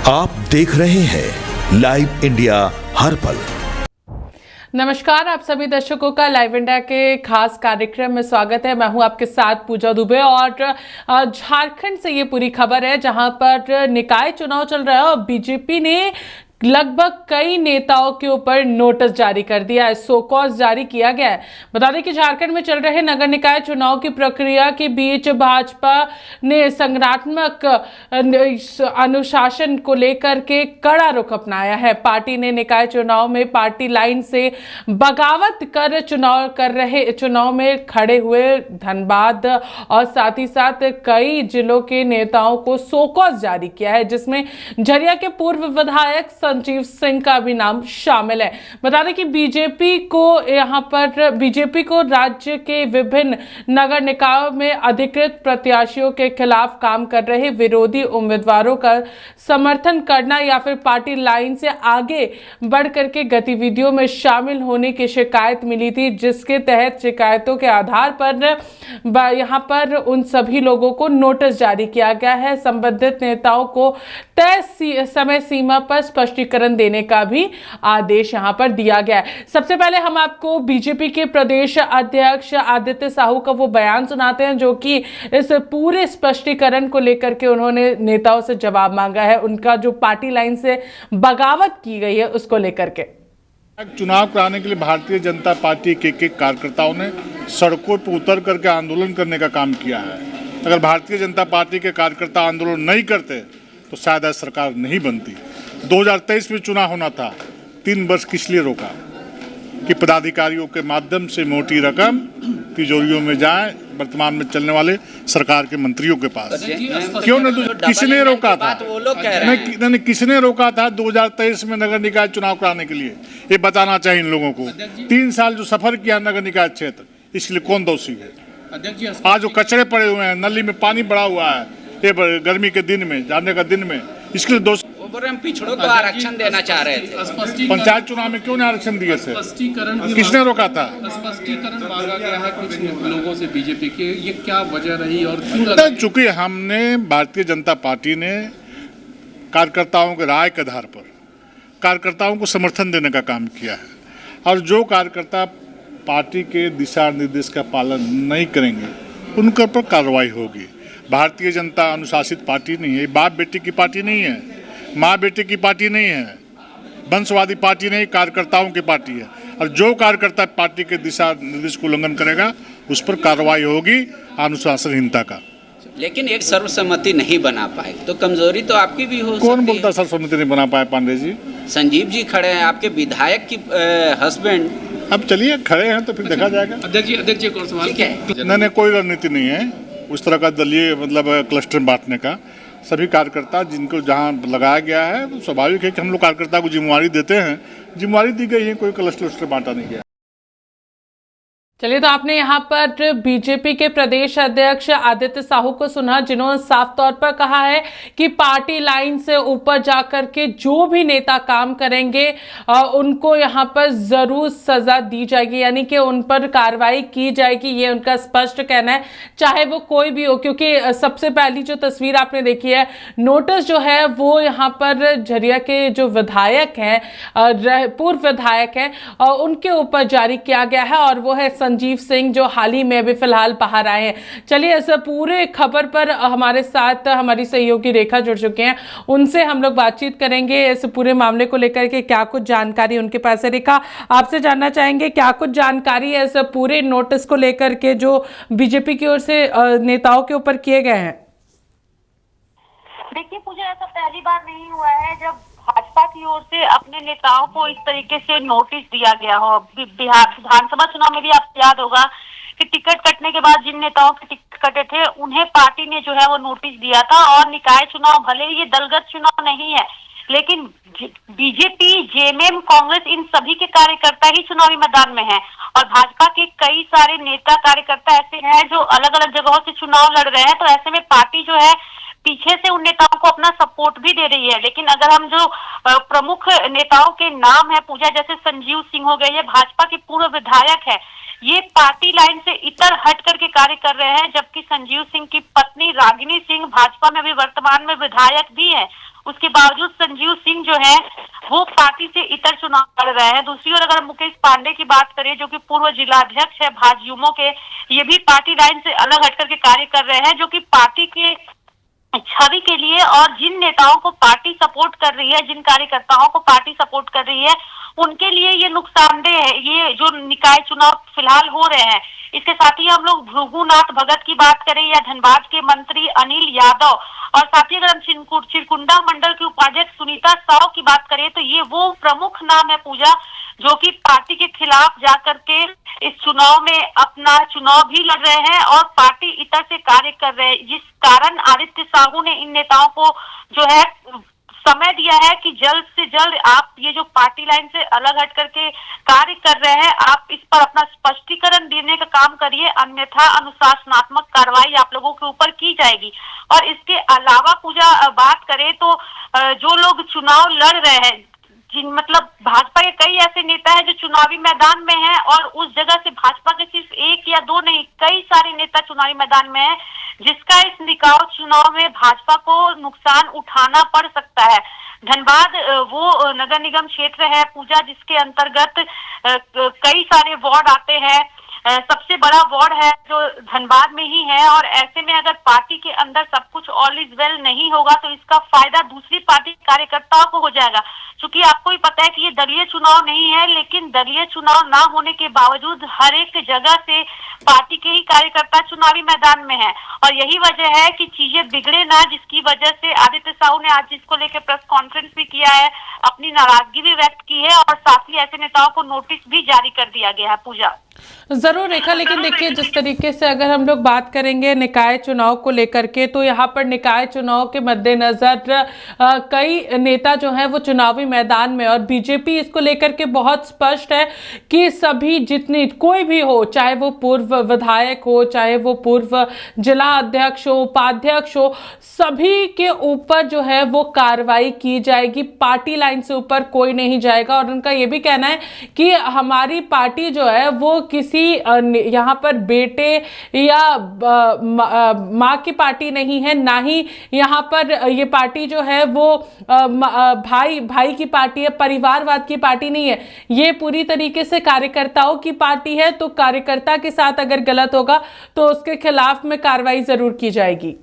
आप देख रहे हैं लाइव इंडिया हर पल। नमस्कार, आप सभी दर्शकों का लाइव इंडिया के खास कार्यक्रम में स्वागत है। मैं हूं आपके साथ पूजा दुबे और झारखंड से ये पूरी खबर है जहां पर निकाय चुनाव चल रहा है और बीजेपी ने लगभग कई नेताओं के ऊपर नोटिस जारी कर दिया है, सो कॉज जारी किया गया है। बता दें कि झारखंड में चल रहे नगर निकाय चुनाव की प्रक्रिया के बीच भाजपा ने संगठनात्मक अनुशासन को लेकर के कड़ा रुख अपनाया है। पार्टी ने निकाय चुनाव में पार्टी लाइन से बगावत कर चुनाव में खड़े हुए धनबाद और साथ ही साथ कई जिलों के नेताओं को सो कॉज जारी किया है, जिसमें झरिया के पूर्व विधायक संजीव सिंह का भी नाम शामिल है। बता दें कि बीजेपी को राज्य के विभिन्न नगर निकायों में अधिकृत प्रत्याशियों के खिलाफ काम कर रहे विरोधी उम्मीदवारों का समर्थन करना या फिर पार्टी लाइन से आगे बढ़ करके गतिविधियों में शामिल होने की शिकायत मिली थी, जिसके तहत शिकायतों के आधार पर यहां पर उन सभी लोगों को नोटिस जारी किया गया है। संबंधित नेताओं को तय समय सीमा पर स्पष्टीकरण देने का भी आदेश यहां पर दिया गया है। सबसे पहले हम आपको बीजेपी के प्रदेश अध्यक्ष आदित्य साहू का वो बयान सुनाते हैं, जो कि इस पूरे स्पष्टीकरण को लेकर के उन्होंने नेताओं से जवाब मांगा है, उनका जो पार्टी लाइन से बगावत की गई है उसको लेकर के। चुनाव कराने के लिए भारतीय जनता पार्टी के कार्यकर्ताओं ने सड़कों पर उतर करके आंदोलन करने का काम किया है। अगर भारतीय जनता पार्टी के कार्यकर्ता आंदोलन नहीं करते तो शायद आज सरकार नहीं बनती। 2023 में चुनाव होना था, 3 वर्ष किस लिए रोका कि पदाधिकारियों के माध्यम से मोटी रकम तिजोरियों में जाए वर्तमान में चलने वाले सरकार के मंत्रियों के पास। क्यों नहीं? किसने रोका था? नहीं, किसने रोका था 2023 में नगर निकाय चुनाव कराने के लिए? ये बताना चाहिए इन लोगों को। 3 साल जो सफर किया नगर निकाय क्षेत्र, इसके लिए कौन दोषी है? आज जो कचरे पड़े हुए हैं, नली में पानी बढ़ा हुआ है, ये गर्मी के दिन में, जाने का दिन में, इसके लिए दोषी। हम पिछड़ों को आरक्षण देना चाह रहे थे। पंचायत चुनाव में क्यों नहीं आरक्षण दिए थे? स्पष्टीकरण किसने रोका था? स्पष्टीकरण मांगा गया है कुछ लोगों से बीजेपी के, ये क्या वजह रही और चूंकि हमने भारतीय जनता पार्टी ने कार्यकर्ताओं के राय के आधार पर कार्यकर्ताओं को समर्थन देने का काम किया है और जो कार्यकर्ता पार्टी के दिशा निर्देश का पालन नहीं करेंगे उनके ऊपर कार्रवाई होगी। भारतीय जनता अनुशासित पार्टी नहीं है, बाप बेटी की पार्टी नहीं है, माँ बेटे की पार्टी नहीं है, वंशवादी पार्टी नहीं, कार्यकर्ताओं की पार्टी है। और जो कार्यकर्ता पार्टी के दिशा निर्देश को उल्लंघन करेगा उस पर कार्रवाई होगी अनुशासनहीनता का। लेकिन एक सर्वसम्मति नहीं बना पाए तो कमजोरी तो आपकी भी हो सकती है। कौन बोलता सर्वसम्मति नहीं बना पाए? पांडे जी, संजीव जी खड़े हैं, आपके विधायक की हस्बैंड। अब चलिए खड़े हैं तो फिर देखा जाएगा। अध्यक्ष जी एक और सवाल। नहीं, कोई रणनीति नहीं है उस तरह का दलीय क्लस्टर बांटने का। सभी कार्यकर्ता जिनको जहां लगाया गया है, स्वाभाविक है कि हम लोग कार्यकर्ता को जिम्मेवारी देते हैं, जिम्मेवारी दी गई है, कोई क्लस्टर बांटा नहीं गया। चलिए, तो आपने यहाँ पर बीजेपी के प्रदेश अध्यक्ष आदित्य साहू को सुना, जिन्होंने साफ तौर पर कहा है कि पार्टी लाइन से ऊपर जाकर के जो भी नेता काम करेंगे उनको यहाँ पर जरूर सजा दी जाएगी, यानी कि उन पर कार्रवाई की जाएगी। ये उनका स्पष्ट कहना है, चाहे वो कोई भी हो। क्योंकि सबसे पहली जो तस्वीर आपने देखी है, नोटिस जो है वो यहाँ पर झरिया के जो विधायक हैं, पूर्व विधायक हैं, उनके ऊपर जारी किया गया है और वो है संजीव सिंह, जो हाल ही में अभी फिलहाल बाहर आए हैं। चलिए, इस पूरे खबर पर हमारे साथ हमारी सहयोगी रेखा जुड़ चुके हैं, उनसे हम लोग बातचीत करेंगे इस पूरे मामले को लेकर के क्या कुछ जानकारी उनके पास है। रेखा, आपसे जानना चाहेंगे क्या कुछ जानकारी है इस पूरे नोटिस को लेकर के जो बीजेपी की ओर से नेताओं के ऊपर किए गए हैं? देखिए पूजा, ऐसा पहली बार नहीं हुआ है जब भाजपा की ओर से अपने नेताओं को इस तरीके से नोटिस दिया गया हो। बिहार विधानसभा चुनाव में भी आपको याद होगा कि टिकट कटने के बाद जिन नेताओं के टिकट कटे थे उन्हें पार्टी ने जो है वो नोटिस दिया था। और निकाय चुनाव भले ही ये दलगत चुनाव नहीं है, लेकिन बीजेपी, जेएमएम, कांग्रेस, इन सभी के कार्यकर्ता ही चुनावी मैदान में हैं और भाजपा के कई सारे नेता कार्यकर्ता ऐसे हैं जो अलग अलग जगहों से चुनाव लड़ रहे हैं। तो ऐसे में पार्टी जो है पीछे से उन नेताओं को अपना सपोर्ट भी दे रही है। लेकिन अगर हम जो प्रमुख नेताओं के नाम है पूजा, जैसे संजीव सिंह हो गए, ये भाजपा के पूर्व विधायक है, ये पार्टी लाइन से इतर हट करके कार्य कर रहे हैं। जबकि संजीव सिंह की पत्नी रागिनी सिंह भाजपा में भी वर्तमान में विधायक भी है उसके बावजूद संजीव सिंह जो है वो पार्टी से इतर चुनाव लड़ रहे हैं। दूसरी ओर अगर मुकेश पांडे की बात करें, जो कि पूर्व जिलाध्यक्ष है भाजयुमो के, ये भी पार्टी लाइन से अलग हटकर के कार्य कर रहे हैं, जो कि पार्टी के छवि के लिए और जिन नेताओं को पार्टी सपोर्ट कर रही है, जिन कार्यकर्ताओं को पार्टी सपोर्ट कर रही है, उनके लिए ये नुकसानदेह है ये जो निकाय चुनाव फिलहाल हो रहे हैं। इसके साथ ही हम लोग भृगुनाथ भगत की बात करें या धनबाद के मंत्री अनिल यादव, और साथ ही अगर हम चिरकुंडा मंडल की उपाध्यक्ष सुनीता साव की बात करें तो ये वो प्रमुख नाम है पूजा, जो कि पार्टी के खिलाफ जाकर के इस चुनाव में अपना चुनाव भी लड़ रहे हैं और पार्टी इतर से कार्य कर रहे हैं, जिस कारण आदित्य साहू ने इन नेताओं को जो है समय दिया है कि जल्द से जल्द आप ये जो पार्टी लाइन से अलग हट करके कार्य कर रहे हैं, आप इस पर अपना स्पष्टीकरण देने का काम करिए, अन्यथा अनुशासनात्मक कार्रवाई आप लोगों के ऊपर की जाएगी। और इसके अलावा पूजा बात करें तो जो लोग चुनाव लड़ रहे हैं, मतलब भाजपा के कई ऐसे नेता हैं जो चुनावी मैदान में हैं और उस जगह से भाजपा के सिर्फ एक या दो नहीं, कई सारे नेता चुनावी मैदान में हैं, जिसका इस निकाय चुनाव में भाजपा को नुकसान उठाना पड़ सकता है। धनबाद वो नगर निगम क्षेत्र है पूजा, जिसके अंतर्गत कई सारे वार्ड आते हैं, सबसे बड़ा वार्ड है जो धनबाद में ही है, और ऐसे में अगर पार्टी के अंदर सब कुछ ऑल इज वेल नहीं होगा तो इसका फायदा दूसरी पार्टी के कार्यकर्ताओं को हो जाएगा। क्योंकि आपको ही पता है कि ये दलीय चुनाव नहीं है, लेकिन दलीय चुनाव ना होने के बावजूद हर एक जगह से पार्टी के ही कार्यकर्ता चुनावी मैदान में है, और यही वजह है कि चीजें बिगड़े ना, जिसकी वजह से आदित्य साहू ने आज इसको लेकर प्रेस कॉन्फ्रेंस भी किया है, अपनी नाराजगी भी व्यक्त की है, और साथ ही ऐसे नेताओं को नोटिस भी जारी कर दिया गया है पूजा। जरूर रेखा, लेकिन देखिए जिस तरीके से अगर हम लोग बात करेंगे निकाय चुनाव को लेकर के, तो यहाँ पर निकाय चुनाव के मद्देनजर कई नेता जो हैं वो चुनावी मैदान में, और बीजेपी इसको लेकर के बहुत स्पष्ट है कि सभी जितनी कोई भी हो, चाहे वो पूर्व विधायक हो, चाहे वो पूर्व जिला अध्यक्ष हो, उपाध्यक्ष हो, सभी के ऊपर जो है वो कार्रवाई की जाएगी, पार्टी लाइन से ऊपर कोई नहीं जाएगा। और उनका ये भी कहना है कि हमारी पार्टी जो है वो किसी यहाँ पर बेटे या माँ की पार्टी नहीं है, ना ही यहाँ पर ये पार्टी जो है वो भाई की पार्टी है, परिवारवाद की पार्टी नहीं है, ये पूरी तरीके से कार्यकर्ताओं की पार्टी है। तो कार्यकर्ता के साथ अगर गलत होगा तो उसके खिलाफ में कार्रवाई जरूर की जाएगी।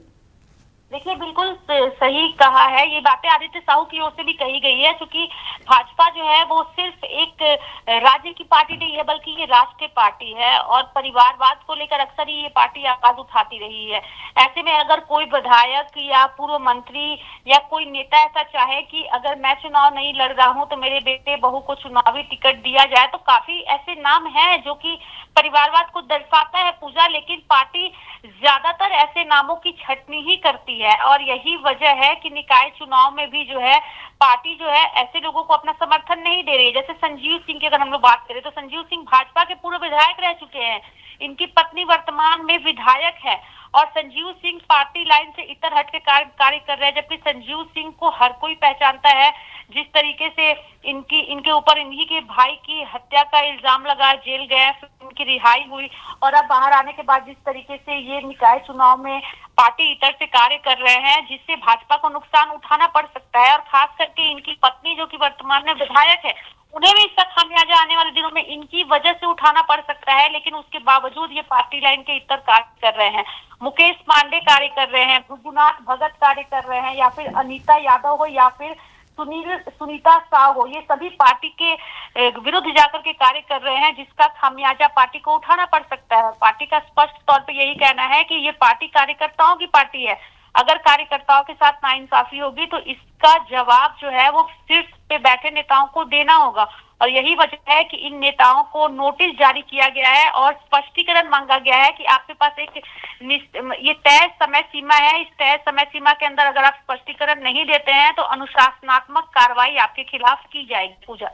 देखिए बिल्कुल सही कहा है, ये बातें आदित्य साहू की ओर से भी कही गई है, क्योंकि भाजपा जो है वो सिर्फ एक राज्य की पार्टी नहीं है, बल्कि ये राष्ट्रीय पार्टी है, और परिवारवाद को लेकर अक्सर ही ये पार्टी आवाज उठाती रही है। ऐसे में अगर कोई विधायक या पूर्व मंत्री या कोई नेता ऐसा चाहे कि अगर मैं चुनाव नहीं लड़ रहा हूं तो मेरे बेटे बहू को चुनावी टिकट दिया जाए, तो काफी ऐसे नाम हैं जो कि परिवारवाद को दर्शाता है पूजा, लेकिन पार्टी ज्यादातर ऐसे नामों की छटनी ही करती है, और यही वजह है कि निकाय चुनाव में भी जो है पार्टी जो है ऐसे लोगों को अपना समर्थन नहीं दे रही है। जैसे संजीव सिंह की अगर हम लोग बात करें तो संजीव सिंह भाजपा के पूर्व विधायक रह चुके हैं, इनकी पत्नी वर्तमान में विधायक है, और संजीव सिंह पार्टी लाइन से इतर हट के कार्य कर रहे हैं, जबकि संजीव सिंह को हर कोई पहचानता है। जिस तरीके से इनके ऊपर इन्हीं के भाई की हत्या का इल्जाम लगा, जेल गए, फिर इनकी रिहाई हुई, और अब बाहर आने के बाद जिस तरीके से ये निकाय चुनाव में पार्टी इतर से कार्य कर रहे हैं, जिससे भाजपा को नुकसान उठाना पड़ सकता है, और खास करके इनकी पत्नी जो कि वर्तमान में विधायक है, उन्हें भी इसका खामियाजा आने वाले दिनों में इनकी वजह से उठाना पड़ सकता है। लेकिन उसके बावजूद ये पार्टी लाइन के इतर कार्य कर रहे हैं, मुकेश पांडे कार्य कर रहे हैं, भृगुनाथ भगत कार्य कर रहे हैं, या फिर अनीता यादव हो, या फिर सुनीता साव हो, ये सभी पार्टी के विरुद्ध जाकर के कार्य कर रहे हैं, जिसका खामियाजा पार्टी को उठाना पड़ सकता है। पार्टी का स्पष्ट तौर पे यही कहना है कि ये पार्टी कार्यकर्ताओं की पार्टी है, अगर कार्यकर्ताओं के साथ नाइंसाफी होगी तो इसका जवाब जो है वो शीर्ष पे बैठे नेताओं को देना होगा, और यही वजह है कि इन नेताओं को नोटिस जारी किया गया है और स्पष्टीकरण मांगा गया है कि आपके पास एक ये तय समय सीमा है, इस तय समय सीमा के अंदर अगर आप स्पष्टीकरण नहीं देते हैं तो अनुशासनात्मक कार्रवाई आपके खिलाफ की जाएगी पूजा।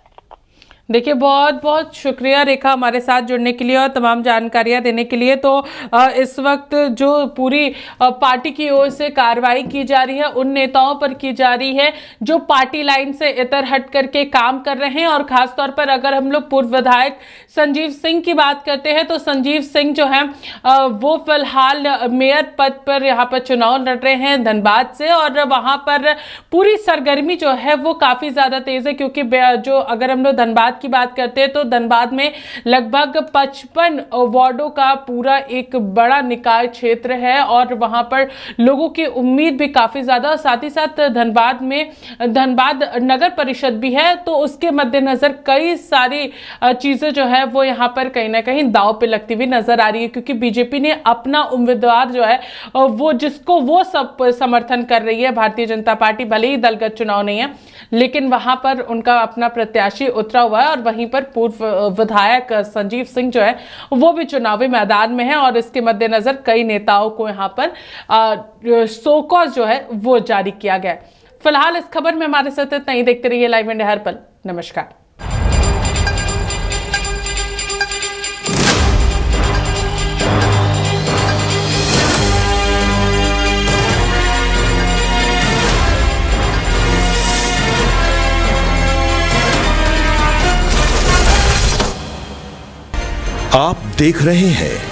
देखिए, बहुत बहुत शुक्रिया रेखा हमारे साथ जुड़ने के लिए और तमाम जानकारियां देने के लिए। तो इस वक्त जो पूरी पार्टी की ओर से कार्रवाई की जा रही है उन नेताओं पर की जा रही है जो पार्टी लाइन से इतर हट करके काम कर रहे हैं। और खासतौर पर अगर हम लोग पूर्व विधायक संजीव सिंह की बात करते हैं तो संजीव सिंह जो है वो फिलहाल मेयर पद पर यहाँ पर चुनाव लड़ रहे हैं धनबाद से, और वहां पर पूरी सरगर्मी जो है वो काफी ज्यादा तेज है। क्योंकि जो अगर हम लोग धनबाद की बात करते हैं तो धनबाद में लगभग 55 वार्डों का पूरा एक बड़ा निकाय क्षेत्र है और वहां पर लोगों की उम्मीद भी काफी ज्यादा, और साथ ही साथ धनबाद में धनबाद नगर परिषद भी है। तो उसके मद्देनजर कई सारी चीजें जो है वो यहाँ पर कहीं ना कहीं दांव पे लगती हुई नजर आ रही है। क्योंकि बीजेपी ने अपना उम्मीदवार जो है वो जिसको वो सब समर्थन कर रही है, भारतीय जनता पार्टी भले ही दलगत चुनाव नहीं है लेकिन वहां पर उनका अपना प्रत्याशी उतरा हुआ है। और वहीं पर पूर्व विधायक संजीव सिंह जो है वो भी चुनावी मैदान में है और इसके मद्देनजर कई नेताओं को यहाँ पर शोकॉज जो है वो जारी किया गया है। फिलहाल इस खबर में हमारे साथ इतना ही। देखते रहिए लाइव इंडिया हर पल। नमस्कार। आप देख रहे हैं